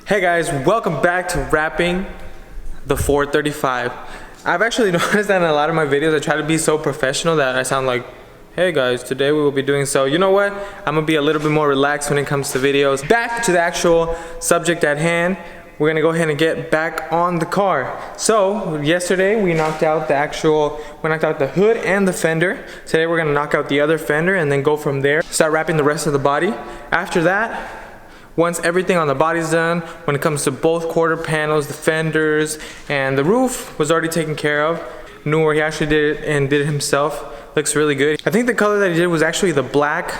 Hey guys, welcome back to wrapping the 435. I've actually noticed that in a lot of my videos I try to be so professional that I sound like, hey guys, today we will be doing so. You know what? I'm gonna be a little bit more relaxed when it comes to videos. Back to the actual subject at hand. We're gonna go ahead and get back on the car. So yesterday we knocked out the hood and the fender. Today we're gonna knock out the other fender and then go from there. Start wrapping the rest of the body. After that, once everything on the body's done, when it comes to both quarter panels, the fenders, and the roof was already taken care of. Nour, he actually did it and did it himself. Looks really good. I think the color that he did was actually the black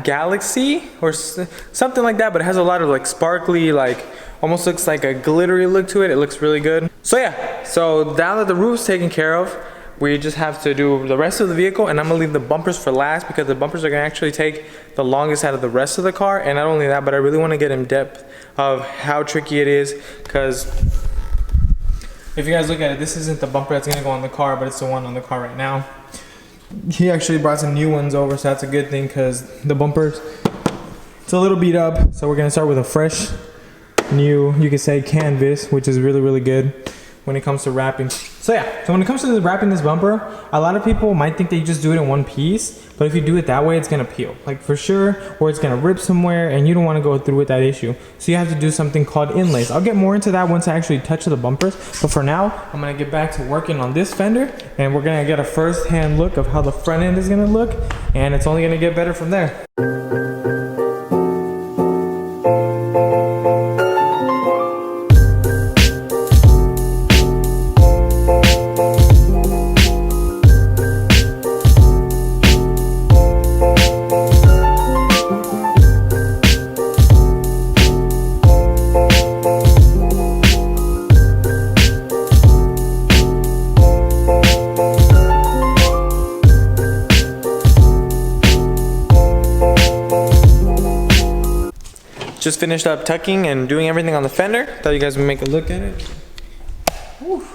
Galaxy or something like that, but it has a lot of like sparkly, like almost looks like a glittery look to it. It looks really good. So yeah, so now that the roof's taken care of, we just have to do the rest of the vehicle, and I'm gonna leave the bumpers for last because the bumpers are gonna actually take the longest out of the rest of the car. And not only that, but I really wanna get in depth of how tricky it is, because if you guys look at it, this isn't the bumper that's gonna go on the car, but it's the one on the car right now. He actually brought some new ones over, so that's a good thing because the bumpers, it's a little beat up. So we're gonna start with a fresh, new, you could say canvas, which is really, really good when it comes to wrapping. So yeah, so when it comes to wrapping this bumper, a lot of people might think that you just do it in one piece, but if you do it that way, it's gonna peel, like for sure, or it's gonna rip somewhere, and you don't wanna go through with that issue. So you have to do something called inlays. I'll get more into that once I actually touch the bumpers, but for now, I'm gonna get back to working on this fender, and we're gonna get a first-hand look of how the front end is gonna look, and it's only gonna get better from there. Just finished up tucking and doing everything on the fender. Thought you guys would make a look at it. Woo.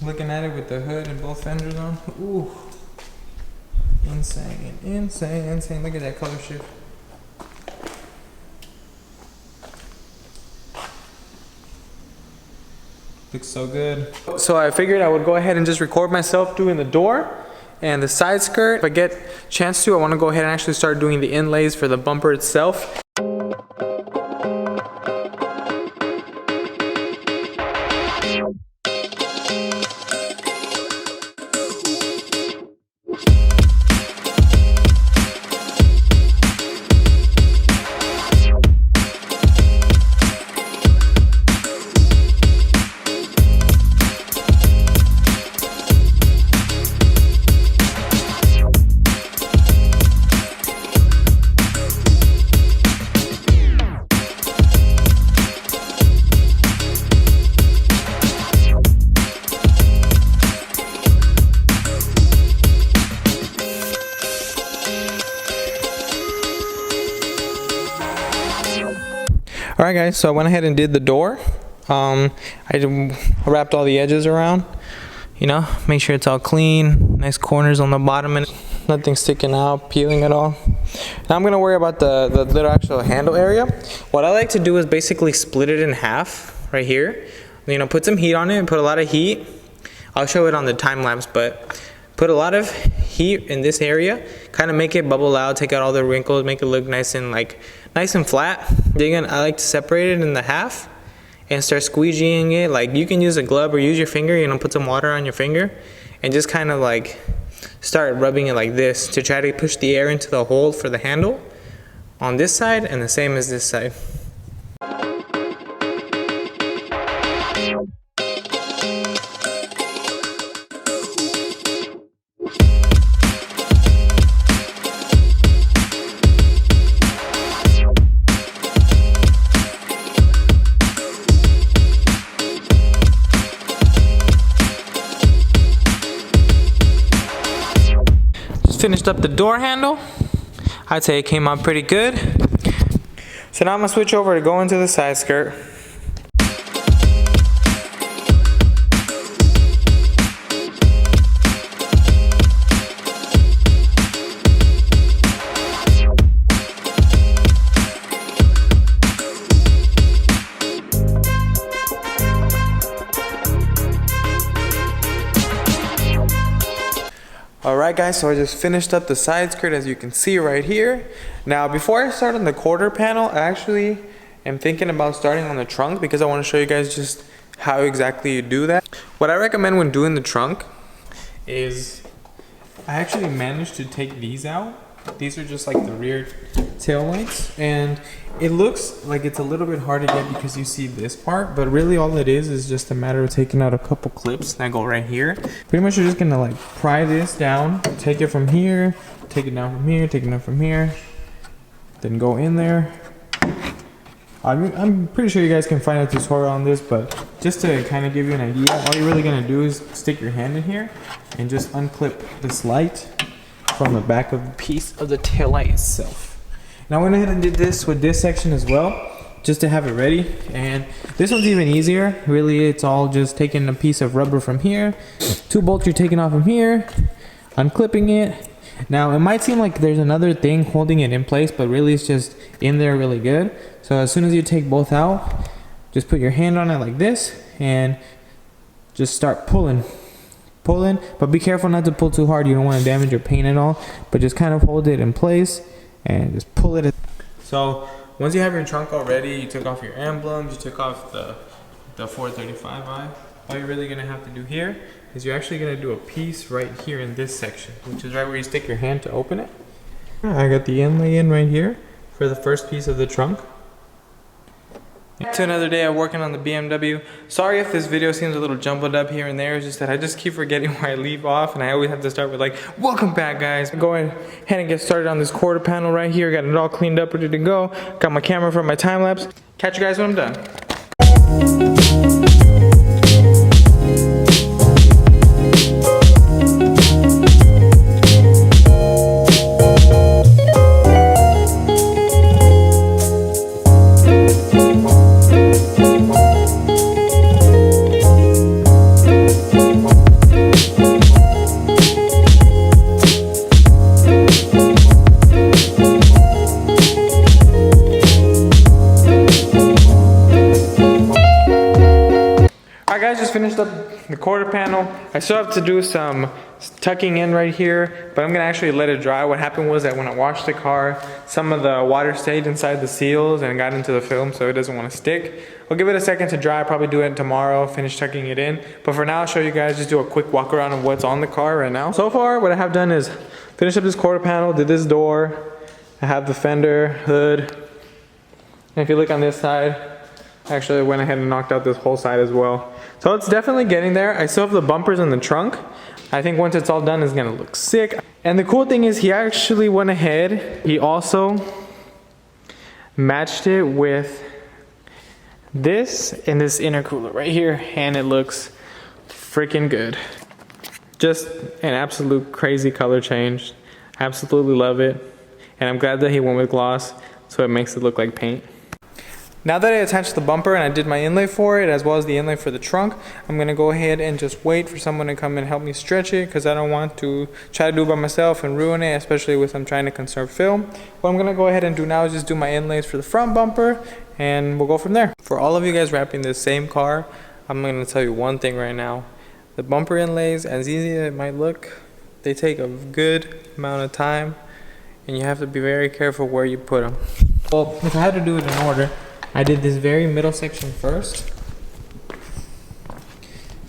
Looking at it with the hood and both fenders on. Ooh. Insane, insane, insane. Look at that color shift. Looks so good. So I figured I would go ahead and just record myself doing the door and the side skirt. If I get a chance to, I want to go ahead and actually start doing the inlays for the bumper itself. Alright guys, so I went ahead and did the door. I wrapped all the edges around, you know, make sure it's all clean, nice corners on the bottom and nothing sticking out, peeling at all. Now I'm gonna worry about the little actual handle area. What I like to do is basically split it in half right here. You know, put some heat on it, put a lot of heat. I'll show it on the time lapse, but put a lot of heat in this area, kind of make it bubble out, take out all the wrinkles, make it look nice and flat. Then I like to separate it in the half and start squeegeeing it. Like you can use a glove or use your finger, you know, put some water on your finger and just kind of like start rubbing it like this to try to push the air into the hole for the handle on this side, and the same as this side. Finished up the door handle. I'd say it came out pretty good. So now I'm gonna switch over to go into the side skirt. Alright guys, so I just finished up the side skirt as you can see right here. Now before I start on the quarter panel, I actually am thinking about starting on the trunk because I want to show you guys just how exactly you do that. What I recommend when doing the trunk is I actually managed to take these out. These are just like the rear tail lights, and it looks like it's a little bit hard to get because you see this part, but really all it is just a matter of taking out a couple clips that go right here. Pretty much you're just gonna like pry this down, take it from here, take it down from here, take it down from here, then go in there. I'm pretty sure you guys can find a tutorial on this, but just to kind of give you an idea, all you're really gonna do is stick your hand in here and just unclip this light from the back of the piece of the tail light itself. Now I went ahead and did this with this section as well, just to have it ready. And this one's even easier. Really, it's all just taking a piece of rubber from here, 2 bolts you're taking off from here, unclipping it. Now it might seem like there's another thing holding it in place, but really it's just in there really good. So as soon as you take both out, just put your hand on it like this and just start pulling, but be careful not to pull too hard. You don't want to damage your paint at all, but just kind of hold it in place and just pull it. So once you have your trunk all ready, you took off your emblems, you took off the 435i, all you're really gonna have to do here is you're actually gonna do a piece right here in this section, which is right where you stick your hand to open it. I got the inlay in right here for the first piece of the trunk. To another day of working on the BMW. Sorry if this video seems a little jumbled up here and there. It's just that I just keep forgetting where I leave off, and I always have to start with like, welcome back guys. I'm going ahead and get started on this quarter panel right here. Got it all cleaned up, ready to go. Got my camera for my time lapse. Catch you guys when I'm done. Guys, just finished up the quarter panel. I still have to do some tucking in right here, but I'm gonna actually let it dry. What happened was that when I washed the car, some of the water stayed inside the seals and got into the film, so it doesn't want to stick. I'll give it a second to dry. I'll probably do it tomorrow, finish tucking it in. But for now, I'll show you guys, just do a quick walk around of what's on the car right now. So far, what I have done is finish up this quarter panel, did this door. I have the fender, hood. And if you look on this side, actually I went ahead and knocked out this whole side as well. So it's definitely getting there. I still have the bumpers in the trunk. I think once it's all done, it's gonna look sick. And the cool thing is he actually went ahead, he also matched it with this and this intercooler right here, and it looks freaking good. Just an absolute crazy color change. Absolutely love it. And I'm glad that he went with gloss, so it makes it look like paint. Now that I attached the bumper and I did my inlay for it, as well as the inlay for the trunk, I'm going to go ahead and just wait for someone to come and help me stretch it, because I don't want to try to do it by myself and ruin it, especially with I'm trying to conserve film. What I'm going to go ahead and do now is just do my inlays for the front bumper, and we'll go from there. For all of you guys wrapping this same car, I'm going to tell you one thing right now. The bumper inlays, as easy as it might look, they take a good amount of time, and you have to be very careful where you put them. Well, if I had to do it in order, I did this very middle section first.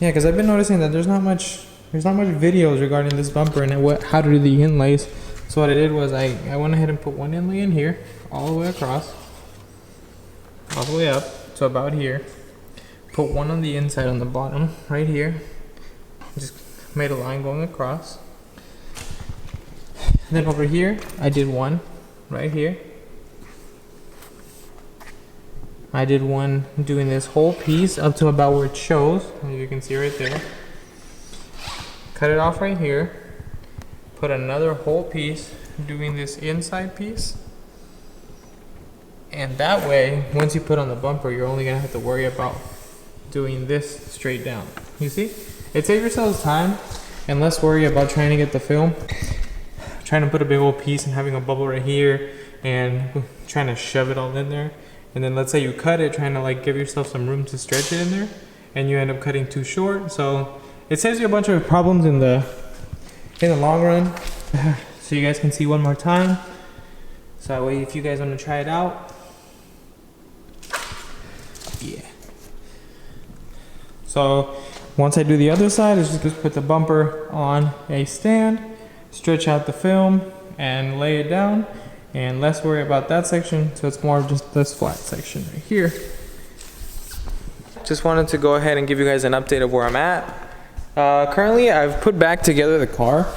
Yeah, because I've been noticing that there's not much videos regarding this bumper and how to do the inlays. So what I did was I went ahead and put one inlay in here, all the way across, all the way up, so about here. Put one on the inside on the bottom, right here. Just made a line going across. And then over here, I did one right here. I did one doing this whole piece up to about where it shows, as you can see right there. Cut it off right here. Put another whole piece doing this inside piece. And that way, once you put on the bumper, you're only gonna have to worry about doing this straight down. You see? It saves yourselves time and less worry about trying to get the film. Trying to put a big old piece and having a bubble right here and trying to shove it all in there. And then let's say you cut it, trying to like give yourself some room to stretch it in there, and you end up cutting too short. So it saves you a bunch of problems in the in the long run. So you guys can see one more time. So that way if you guys want to try it out. Yeah. So once I do the other side, is just put the bumper on a stand, stretch out the film, and lay it down. And less worry about that section, so it's more of just this flat section right here. Just wanted to go ahead and give you guys an update of where I'm at. Currently, I've put back together the car.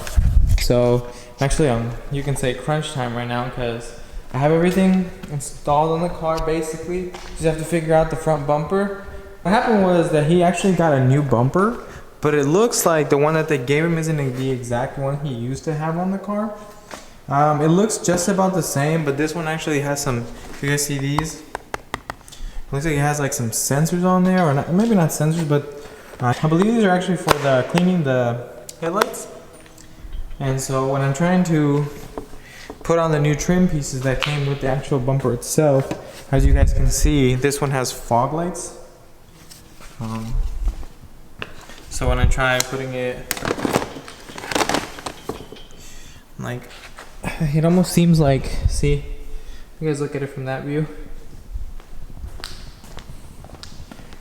So actually, you can say crunch time right now because I have everything installed on the car basically. Just have to figure out the front bumper. What happened was that he actually got a new bumper, but it looks like the one that they gave him isn't the exact one he used to have on the car. It looks just about the same, but this one actually has some, if you guys see these, it looks like it has like some sensors on there, or not, maybe not sensors, but I believe these are actually for the cleaning the headlights. And so when I'm trying to put on the new trim pieces that came with the actual bumper itself, as you guys can see, this one has fog lights. So when I try putting it, like, it almost seems like, see, you guys look at it from that view.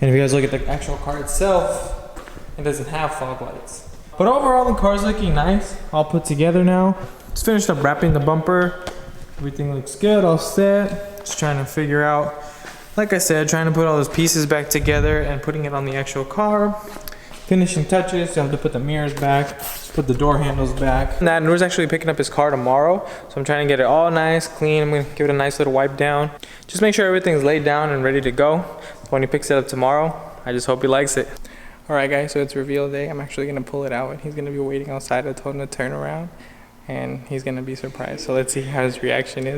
And if you guys look at the actual car itself, it doesn't have fog lights. But overall, the car's looking nice, all put together now. Just finished up wrapping the bumper. Everything looks good, all set. Just trying to figure out, like I said, trying to put all those pieces back together and putting it on the actual car. Finishing touches, you have to put the mirrors back, put the door handles back. And Nour's actually picking up his car tomorrow, so I'm trying to get it all nice, clean. I'm gonna give it a nice little wipe down. Just make sure everything's laid down and ready to go. When he picks it up tomorrow, I just hope he likes it. All right guys, so it's reveal day. I'm actually gonna pull it out and he's gonna be waiting outside. I told him to turn around and he's gonna be surprised. So let's see how his reaction is.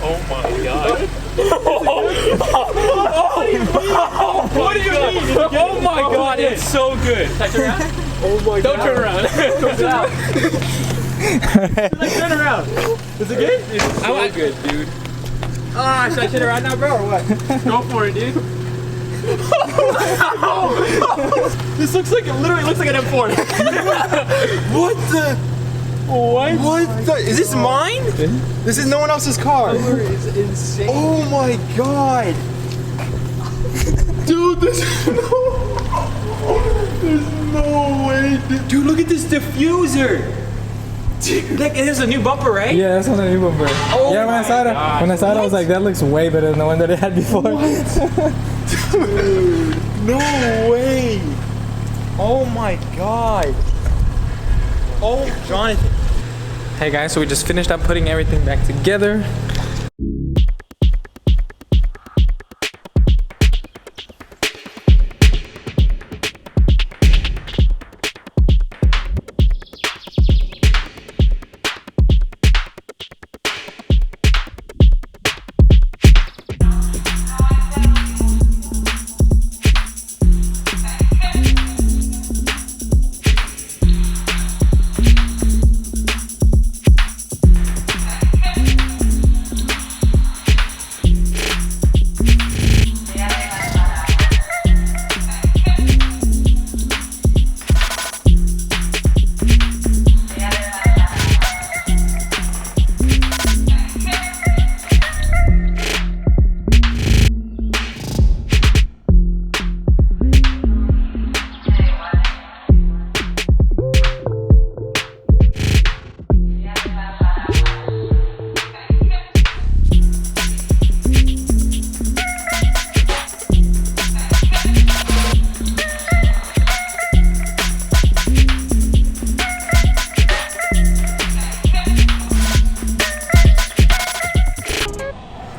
Oh my god. What do you mean? Oh my god, it's so good. Can I turn around? Oh my god. Don't turn around. Don't turn around. Like, turn around. Is it good? It's so good, dude. Ah, should I turn around now, bro, or what? Go for it, dude. This looks like, it literally looks like an M4. What the? What? What the? Is this mine? This is no one else's car. It's insane. Oh my god. Dude, there's no way. Dude, look at this diffuser. Dude, like, it has a new bumper, right? Yeah, that's on the new bumper. Oh yeah, when I saw it, I was like, that looks way better than the one that it had before. Dude, no way. Oh my god. Oh, Jonathan. Hey guys, so we just finished up putting everything back together.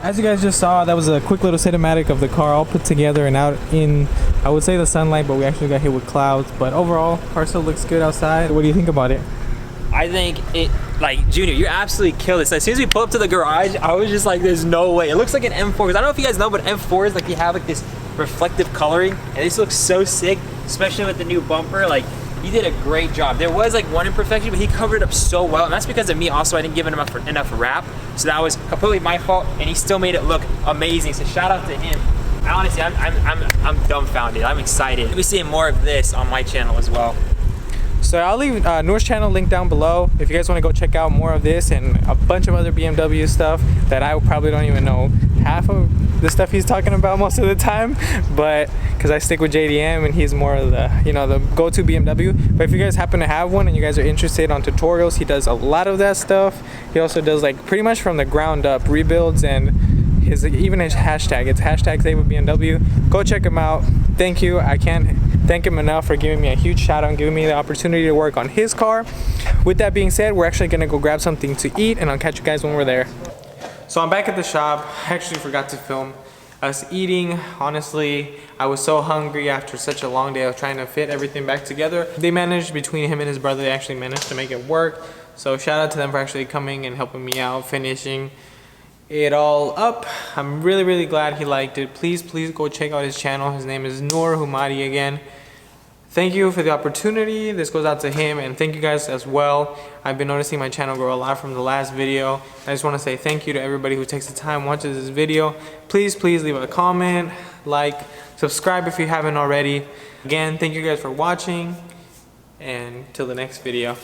As you guys just saw, that was a quick little cinematic of the car all put together and out in, I would say, the sunlight, but we actually got hit with clouds. But overall, car still looks good outside. What do you think about it? I think it, like, Junior, you absolutely killed this. As soon as we pull up to the garage, I was just like, there's no way. It looks like an M4, because I don't know if you guys know, but M4s, like, you have like this reflective coloring, and this looks so sick, especially with the new bumper. Like, he did a great job. There was like one imperfection, but he covered it up so well, and that's because of me also. I didn't give him enough wrap, so that was completely my fault, and he still made it look amazing, so shout out to him. Honestly, I'm dumbfounded. I'm excited. We'll be seeing more of this on my channel as well. So I'll leave Nour's channel link down below if you guys want to go check out more of this and a bunch of other BMW stuff that I probably don't even know half of the stuff he's talking about most of the time, but because I stick with JDM and he's more of the, you know, the go-to BMW. But if you guys happen to have one and you guys are interested on tutorials, he does a lot of that stuff. He also does like pretty much from the ground up rebuilds, and even his hashtag, it's hashtag Save with BMW. Go check him out. Thank you. I can't thank him enough for giving me a huge shout out and giving me the opportunity to work on his car. With that being said, we're actually gonna go grab something to eat, and I'll catch you guys when we're there. So I'm back at the shop. I actually forgot to film us eating. Honestly, I was so hungry after such a long day of trying to fit everything back together. They managed, between him and his brother, they actually managed to make it work. So shout out to them for actually coming and helping me out, finishing it all up. I'm really glad he liked it. Please go check out his channel. His name is Nour Humadi again. Thank you for the opportunity. This goes out to him, and thank you guys as well. I've been noticing my channel grow a lot from the last video. I just want to say thank you to everybody who takes the time, watches this video. Please leave a comment, like, subscribe if you haven't already. Again, thank you guys for watching, and till the next video.